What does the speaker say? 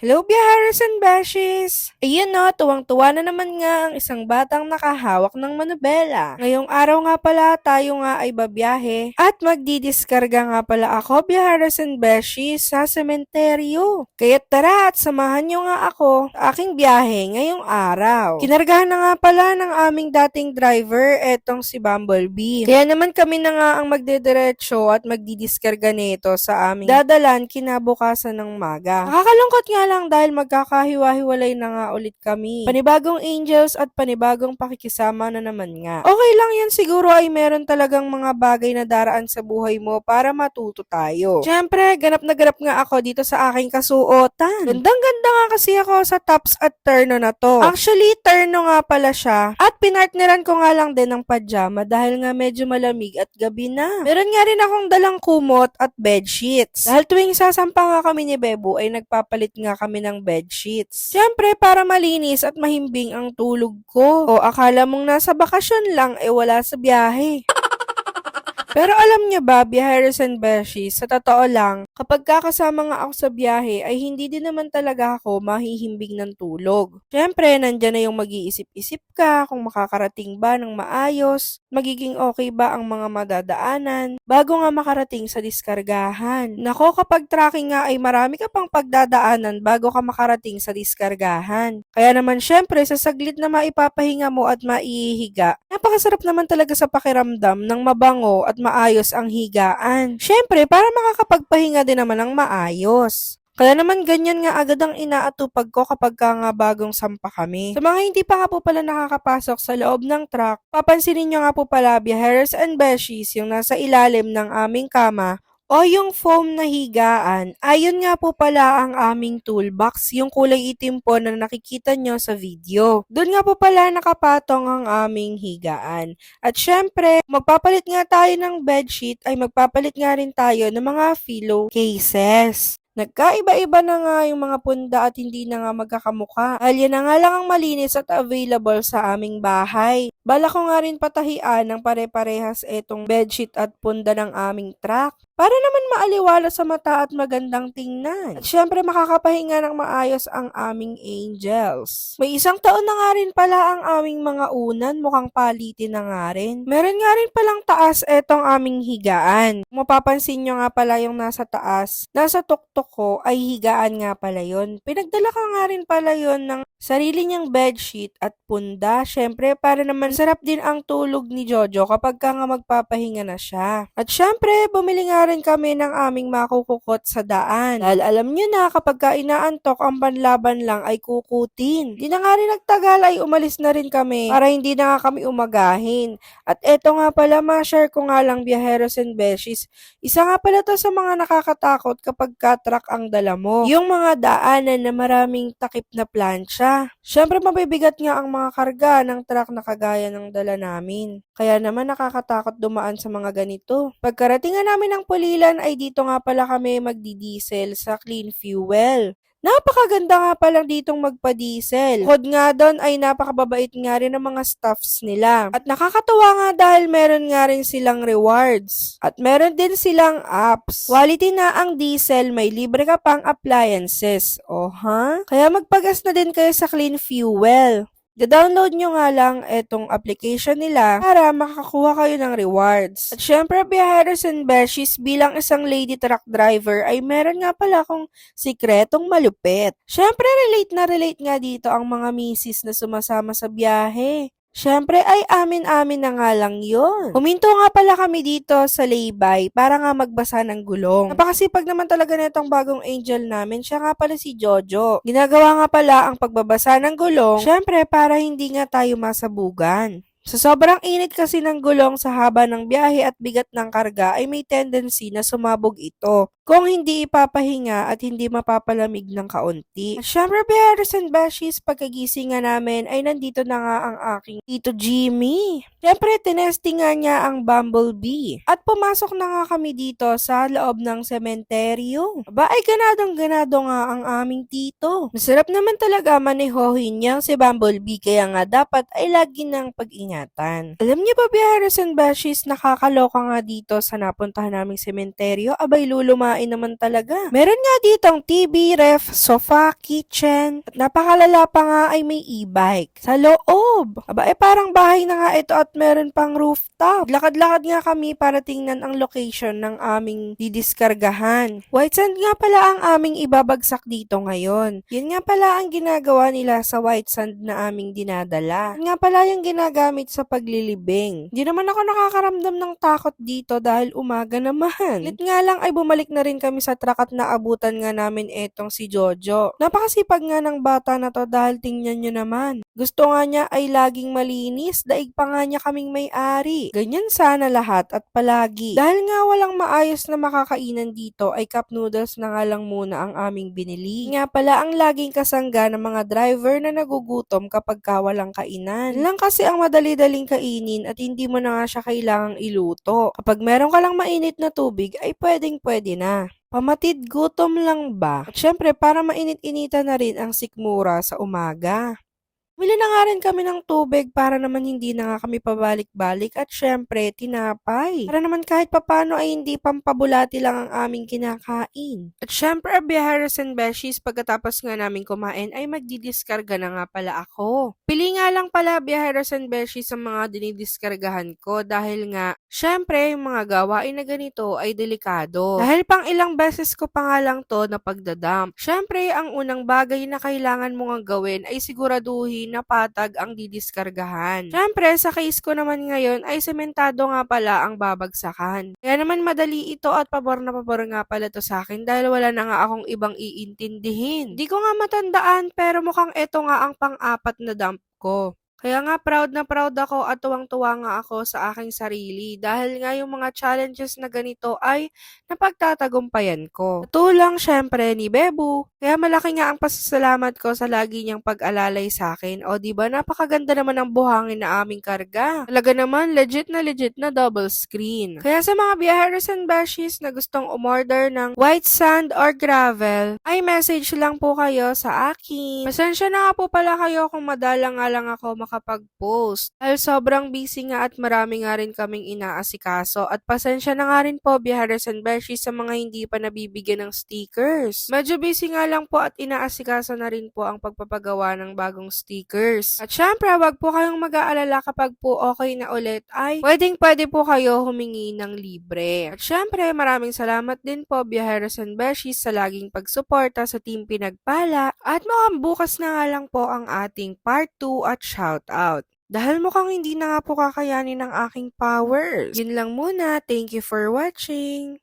Hello, biyaheros and beshies! Ayun no, tuwang-tuwa na naman nga ang isang batang nakahawak ng manubela. Ngayong araw nga pala, tayo nga ay babiyahe at magdidiskarga nga pala ako, biyaheros and beshies, sa sementeryo. Kaya tara at samahan nyo nga ako sa aking biyahe ngayong araw. Kinargahan na nga pala ng aming dating driver, etong si Bumblebee. Kaya naman kami na nga ang magdediretso at magdidiskarga nito sa aming dadalan kinabukasan ng maga. Nakakalungkot nga lang dahil magkakahiwa-hiwalay na nga ulit kami. Panibagong angels at panibagong pakikisama na naman nga. Okay lang yan, siguro ay meron talagang mga bagay na daraan sa buhay mo para matuto tayo. Siyempre, ganap na ganap nga ako dito sa aking kasuotan. Gandang-ganda nga kasi ako sa tops at terno na to. Actually, terno nga pala siya. At pinartneran ko nga lang din ng pajama dahil nga medyo malamig at gabi na. Meron nga rin akong dalang kumot at bedsheets. Dahil tuwing sasampa nga kami ni Bebo ay nagpapalit nga kami ng bedsheets. Siyempre, para malinis at mahimbing ang tulog ko. O akala mong nasa bakasyon lang, wala sa biyahe. Pero alam niyo ba, biyaheros and beshies, sa totoo lang, kapag kakasama nga ako sa biyahe, ay hindi din naman talaga ako mahihimbing ng tulog. Siyempre, nandyan na yung mag-iisip-isip ka kung makakarating ba ng maayos, magiging okay ba ang mga madadaanan, bago nga makarating sa diskargahan. Nako, kapag tracking nga ay marami ka pang pagdadaanan bago ka makarating sa diskargahan. Kaya naman siyempre, sa saglit na maipapahinga mo at maihiga, napakasarap naman talaga sa pakiramdam ng mabango at maayos ang higaan. Siyempre, para makakapagpahinga din naman ng maayos. Kaya naman ganyan nga agad ang inaatupag ko kapag nga bagong sampa kami. Sa mga hindi pa nga po pala nakakapasok sa loob ng truck, papansinin nyo nga po pala, biyaheros and beshies, yung nasa ilalim ng aming kama o yung foam na higaan, ayun nga po pala ang aming toolbox, yung kulay itim po na nakikita nyo sa video. Doon nga po pala nakapatong ang aming higaan. At syempre, magpapalit nga tayo ng bedsheet, ay magpapalit nga rin tayo ng mga pillow cases. Nagkaiba-iba na nga yung mga punda at hindi na nga magkakamuka. Dahil yan na nga lang ang malinis at available sa aming bahay. Bala ko nga rin patahian ng pare-parehas etong bedsheet at punda ng aming truck. Para naman maaliwala sa mata at magandang tingnan. At syempre makakapahinga ng maayos ang aming angels. May isang taon na nga rin pala ang aming mga unan, mukhang palitin na nga rin. Meron nga rin palang taas etong aming higaan. Kung mapapansin nyo nga pala yung nasa taas, nasa tuktok ko ay higaan nga pala yon. Pinagdala ka nga rin pala yon ng sarili niyang bedsheet at punda. Syempre para naman sarap din ang tulog ni Jojo kapag ka nga magpapahinga na siya. At syempre bumili nga rin kami ng aming makukukot sa daan. Dahil alam nyo na kapag ka inaantok ang panlaban lang ay kukutin. Di na nga rin nagtagal ay umalis na rin kami para hindi na nga kami umagahin. At eto nga pala, ma-share ko nga lang, biyaheros and beshies. Isa nga pala to sa mga nakakatakot kapag ka-truck ang dala mo. Yung mga daanan na maraming takip na plancha. Syempre mabibigat nga ang mga karga ng truck na kagaya ng dala namin. Kaya naman nakakatakot dumaan sa mga ganito. Pagkaratingan namin ng Pulilan ay dito nga pala kami magdi-diesel sa Clean Fuel. Napakaganda nga palang ditong magpa-diesel. Bukod nga doon ay napakababait nga rin ng mga staffs nila. At nakakatuwa nga dahil meron nga rin silang rewards. At meron din silang apps. Quality na ang diesel, may libre ka pang appliances. Kaya magpagas na din kayo sa Clean Fuel. I-download nyo nga lang etong application nila para makakuha kayo ng rewards. At syempre, biyaheros and beshies, bilang isang lady truck driver ay meron nga pala akong sikretong malupit. Syempre, relate na relate nga dito ang mga misis na sumasama sa biyahe. Siyempre ay amin-amin na nga lang yun. Huminto nga pala kami dito sa laybay para nga magbasa ng gulong. Napakasipag naman talaga nitong bagong angel namin. Siya nga pala si Jojo. Ginagawa nga pala ang pagbabasa ng gulong, siyempre para hindi nga tayo masabugan. Sa sobrang init kasi ng gulong sa haba ng biyahe at bigat ng karga ay may tendency na sumabog ito kung hindi ipapahinga at hindi mapapalamig ng kaunti. At syempre, biyaheros and beshies, pagkagising nga namin ay nandito na nga ang aking Tito Jimmy. Syempre, tinesting nga niya ang Bumblebee. At pumasok na nga kami dito sa loob ng sementeryo. Aba ay ganadong-ganado nga ang aming tito. Masarap naman talaga manehohin niyang si Bumblebee kaya nga dapat ay lagi ng pag-ingatan. Alam niyo ba, biyaheros and beshies, nakakaloka nga dito sa napuntahan naming sementeryo, abay lulumain kumain naman talaga. Meron nga ditong TV, ref, sofa, kitchen, at napakalala pa nga ay may e-bike sa loob. Aba parang bahay na nga ito at meron pang rooftop. Lakad-lakad nga kami para tingnan ang location ng aming didiskargahan. White sand nga pala ang aming ibabagsak dito ngayon. Yun nga pala ang ginagawa nila sa white sand na aming dinadala. Yun nga pala yung ginagamit sa paglilibing. Hindi naman ako nakakaramdam ng takot dito dahil umaga naman. Lit nga lang ay bumalik na rin kami sa truck at naabutan nga namin etong si Jojo. Napakasipag nga ng bata na to dahil tingnan nyo naman. Gusto nga niya ay laging malinis, daig pa nga niya kaming may-ari. Ganyan sana lahat at palagi. Dahil nga walang maayos na makakainan dito ay cup noodles na nga lang muna ang aming binili. Nga pala ang laging kasangga ng mga driver na nagugutom kapag walang kainan. Lang kasi ang madali-daling kainin at hindi mo na nga siya kailangang iluto. Kapag meron ka lang mainit na tubig ay pwedeng-pwede na. Pamatid gutom lang ba? At syempre para mainit-initan na rin ang sikmura sa umaga. Bili na nga rin kami ng tubig para naman hindi na nga kami pabalik-balik at syempre tinapay. Para naman kahit papano ay hindi pampabulati lang ang aming kinakain. At syempre biyaheros and beshies pagkatapos nga namin kumain ay magdidiskarga na nga pala ako. Pili nga lang pala biyaheros and beshies sa mga dinidiskargahan ko dahil nga syempre yung mga gawain na ganito ay delikado. Dahil pang ilang beses ko pa nga lang to na pagdadump. Syempre ang unang bagay na kailangan mo nga gawin ay siguraduhin na patag ang didiskargahan. Siyempre, sa case ko naman ngayon ay sementado nga pala ang babagsakan. Kaya naman madali ito at pabor na pabor nga pala to sa akin dahil wala na nga akong ibang iintindihin. Di ko nga matandaan pero mukhang ito nga ang pang-apat na dump ko. Kaya nga proud na proud ako at tuwang-tuwa nga ako sa aking sarili dahil nga yung mga challenges na ganito ay napagtatagumpayan ko. Tulang syempre ni Bebu. Kaya malaki nga ang pasasalamat ko sa lagi niyang pag-alalay sa akin. O diba napakaganda naman ng buhangin na aming karga. Talaga naman legit na double screen. Kaya sa mga biyaheros and beshies na gustong umorder ng white sand or gravel ay message lang po kayo sa akin. Pasensya na nga po pala kayo kung madalang nga lang ako makapag-post. Dahil sobrang busy nga at marami nga rin kaming inaasikaso. At pasensya na nga rin po biyaheros and beshies sa mga hindi pa nabibigyan ng stickers. Medyo busy nga lang po at inaasikaso na rin po ang pagpapagawa ng bagong stickers. At syempre, wag po kayong mag-aalala kapag po okay na ulit ay pwede po kayo humingi ng libre. At syempre, maraming salamat din po biyaheros and beshies sa laging pagsuporta sa Team Pinagpala. At mukhang bukas na nga lang po ang ating part 2 at shoutout. Dahil mukhang hindi na nga po kakayanin ng aking powers. Yun lang muna. Thank you for watching.